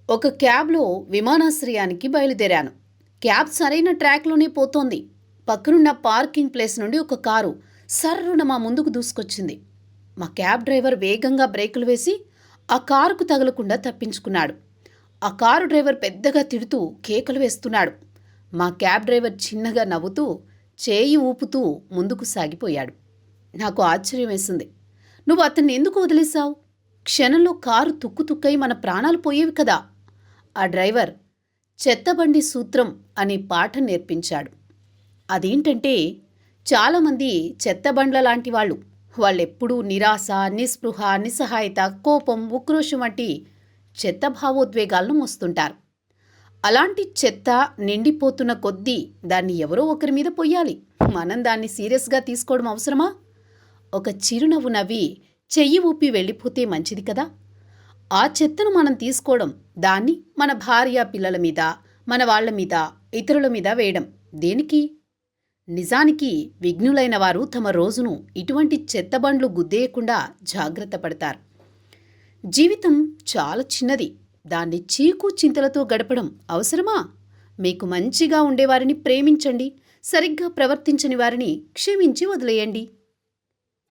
ఒక క్యాబ్లో విమానాశ్రయానికి బయలుదేరాను. క్యాబ్ సరైన ట్రాక్లోనే పోతోంది. పక్కనున్న పార్కింగ్ ప్లేస్ నుండి ఒక కారు సర్రున మా ముందుకు దూసుకొచ్చింది. మా క్యాబ్ డ్రైవర్ వేగంగా బ్రేకులు వేసి ఆ కారుకు తగలకుండా తప్పించుకున్నాడు. ఆ కారు డ్రైవర్ పెద్దగా తిడుతూ కేకలు వేస్తున్నాడు. మా క్యాబ్ డ్రైవర్ చిన్నగా నవ్వుతూ చేయి ఊపుతూ ముందుకు సాగిపోయాడు. నాకు ఆశ్చర్యం వేసింది. నువ్వు అతన్ని ఎందుకు వదిలేశావు? క్షణంలో కారు తుక్కుతుక్కై మన ప్రాణాలు పోయేవి కదా. ఆ డ్రైవర్ చెత్తబండి సూత్రం అనే పాఠం నేర్పించాడు. అదేంటంటే, చాలామంది చెత్తబండ్ల లాంటి వాళ్ళెప్పుడూ నిరాశ, నిస్పృహ, నిస్సహాయత, కోపం, ఉక్రోషం వంటి చెత్త భావోద్వేగాలను మోస్తుంటారు. అలాంటి చెత్త నిండిపోతున్న కొద్దీ దాన్ని ఎవరో ఒకరి మీద పొయ్యాలి. మనం దాన్ని సీరియస్గా తీసుకోవడం అవసరమా? ఒక చిరునవ్వు నవ్వి చెయ్యి ఊపి వెళ్ళిపోతే మంచిది కదా. ఆ చెత్తను మనం తీసుకోవడం, దాన్ని మన భార్య పిల్లల మీద, మన వాళ్ల మీద, ఇతరుల మీద వేయడం దేనికి? నిజానికి విఘ్నులైన వారు తమ రోజును ఇటువంటి చెత్తబండ్లు గుద్దేయకుండా జాగ్రత్త పడతారు. జీవితం చాలా చిన్నది. దాన్ని చీకు చింతలతో గడపడం అవసరమా? మీకు మంచిగా ఉండేవారిని ప్రేమించండి, సరిగ్గా ప్రవర్తించని వారిని క్షమించి వదిలేయండి.